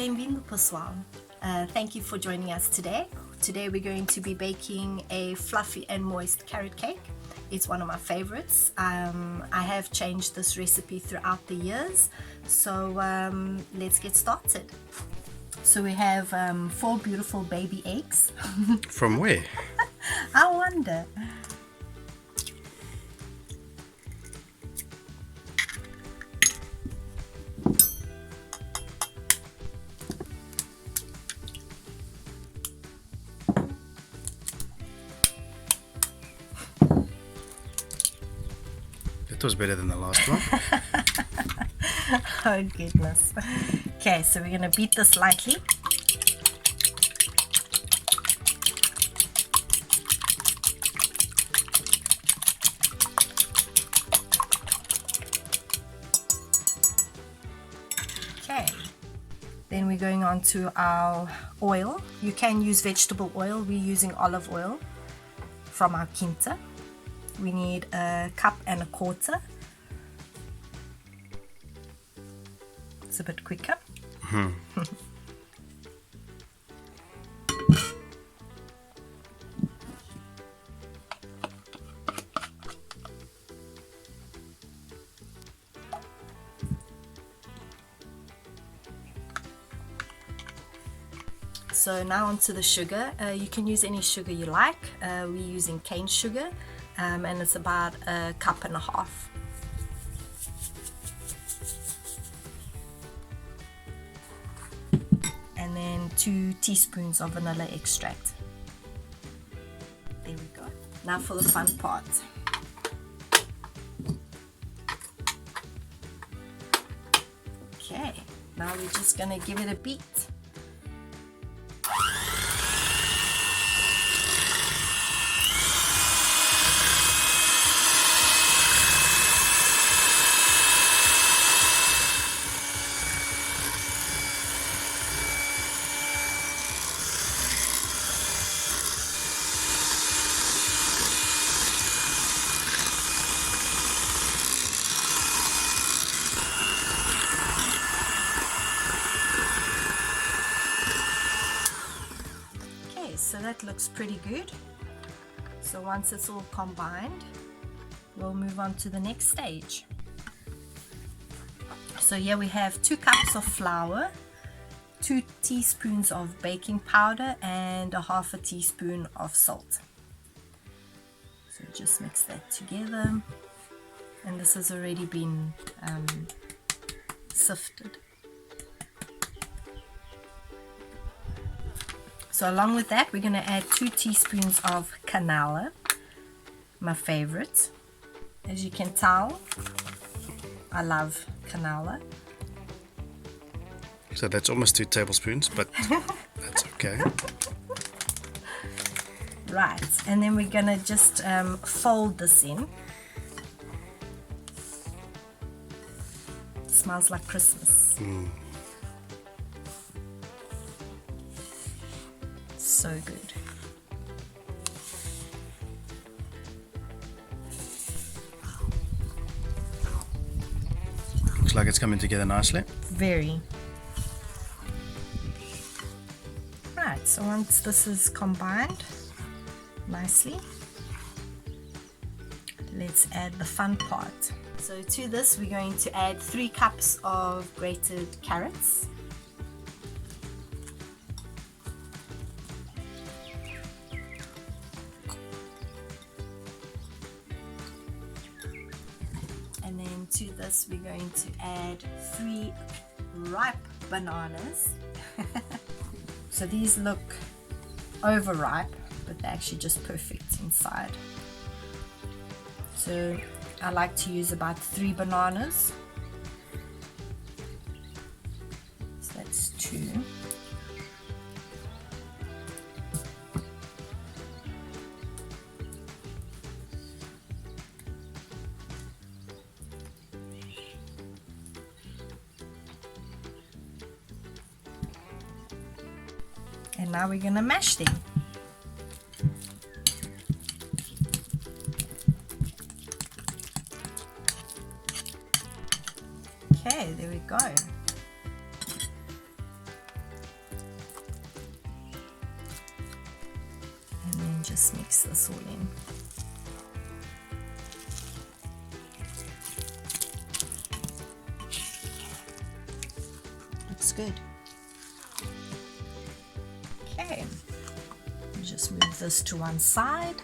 Bem-vindo, pessoal. Thank you for joining us today. Today we're going to be baking a fluffy and moist carrot cake. It's one of my favorites. I have changed this recipe throughout the years, so let's get started. So we have 4 beautiful baby eggs. From where? I wonder. That was better than the last one. Oh goodness. Okay, so we're gonna beat this lightly. Okay, then we're going on to our oil. You can use vegetable oil. We're using olive oil from our Quinta. We need 1.25 cups. It's a bit quicker. So now onto the sugar. You can use any sugar you like. We're using cane sugar, and it's about 1.5 cups. And then 2 teaspoons of vanilla extract. There we go. Now for the fun part. Okay, now we're just gonna give it a beat. So that looks pretty good. So once it's all combined, we'll move on to the next stage. So here we have 2 cups of flour, 2 teaspoons of baking powder, and 1/2 teaspoon of salt. So just mix that together, and this has already been sifted. So along with that, we're going to add 2 teaspoons of canola, my favorite. As you can tell, I love canola. So that's almost 2 tablespoons, but that's okay. Right, and then we're going to just fold this in. It smells like Christmas. So good. Looks like it's coming together nicely. Very. Right, so once this is combined nicely, let's add the fun part. So to this we're going to add 3 cups of grated carrots. And then to this we're going to add 3 ripe bananas. So these look overripe, but they're actually just perfect inside. So I like to use about 3 bananas. So that's 2. And now we're going to mash them. Okay, there we go. just mix this all in. Looks good. Okay, just move this to one side,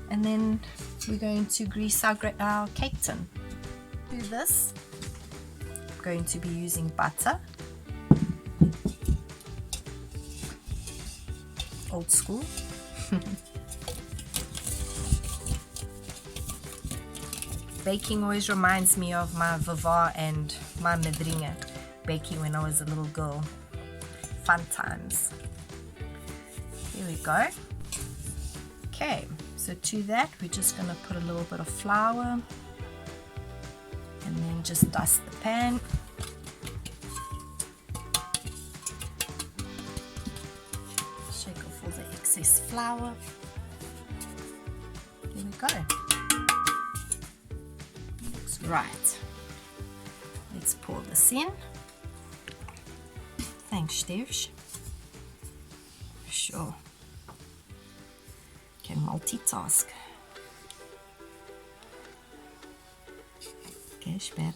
and then we're going to grease our cake tin. Do this, I'm going to be using butter, old school. Baking always reminds me of my vava and my madrinha baking when I was a little girl. Fun times. Here we go. Okay, so to that we're just going to put a little bit of flour and then just dust the pan. Shake off all the excess flour. Here we go. Looks right. Let's pour this in. Thanks, Steve. Sure. Can multitask. Okay, espera.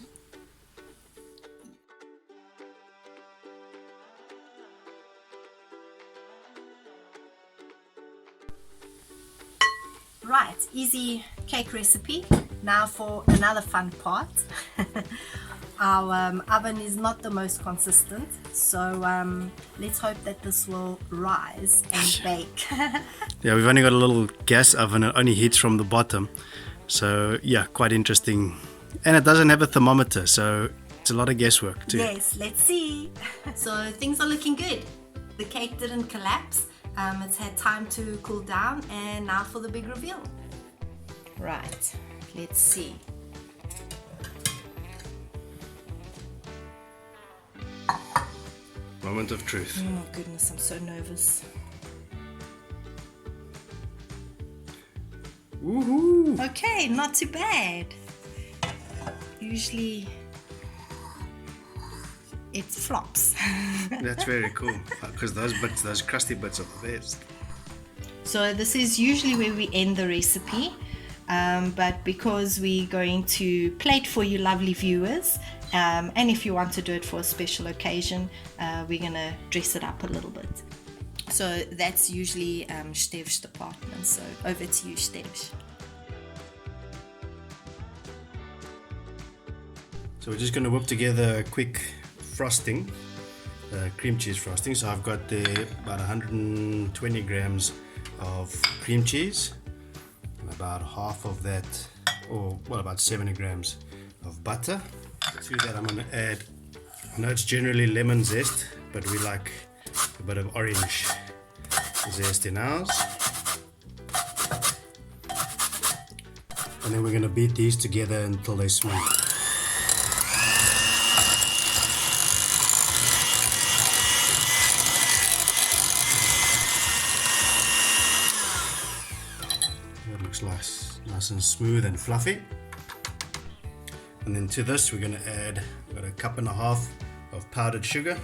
Right, easy cake recipe. Now for another fun part. Our oven is not the most consistent, so let's hope that this will rise and bake. Yeah, we've only got a little gas oven, it only heats from the bottom. So yeah, quite interesting. And it doesn't have a thermometer, so it's a lot of guesswork too. Yes, let's see. So things are looking good. The cake didn't collapse. It's had time to cool down, and now for the big reveal. Right, let's see. Moment of truth. Oh my goodness, I'm so nervous. Woohoo! Okay, not too bad. Usually it flops. That's very cool, because those crusty bits are the best. So this is usually where we end the recipe, but because we're going to plate for you lovely viewers, and if you want to do it for a special occasion, we're going to dress it up a little bit. So that's usually Stev's department, so over to you, Stev. So we're just going to whip together a quick frosting, cream cheese frosting. So I've got there about 120 grams of cream cheese, and about half of that, or well, about 70 grams of butter. To that I'm going to add, I know it's generally lemon zest, but we like a bit of orange zest in ours. And then we're going to beat these together until they're smooth. That looks nice and smooth and fluffy. And then to this we're going to add about 1.5 cups of powdered sugar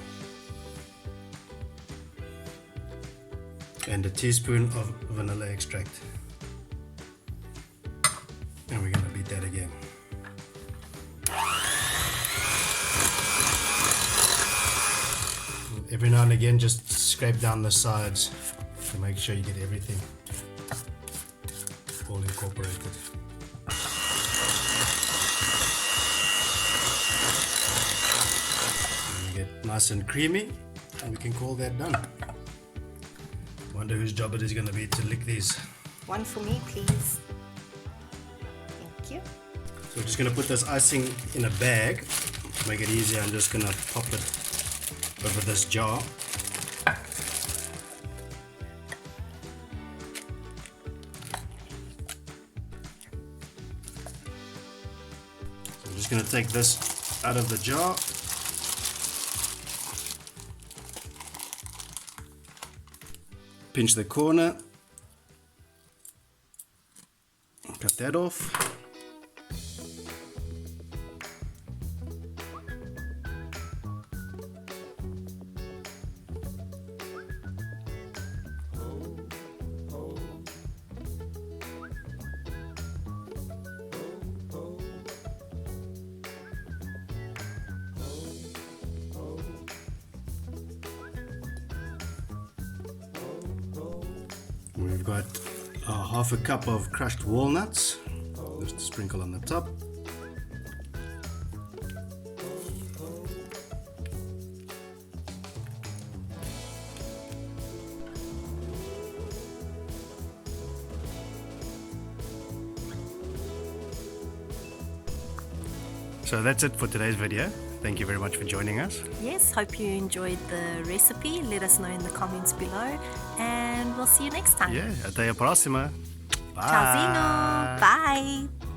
and a teaspoon of vanilla extract. And we're going to beat that again. Every now and again just scrape down the sides to make sure you get everything all incorporated. Get nice and creamy, and we can call that done. Wonder whose job it is going to be to lick these. One for me, please. Thank you. So we're just going to put this icing in a bag to make it easier. I'm just going to pop it over this jar. So I'm just going to take this out of the jar. Pinch the corner, cut that off. We've got half a cup of crushed walnuts, just to sprinkle on the top. So that's it for today's video. Thank you very much for joining us. Yes, hope you enjoyed the recipe. Let us know in the comments below, and we'll see you next time. Yeah, até a próxima. Bye. Tchauzinho. Bye.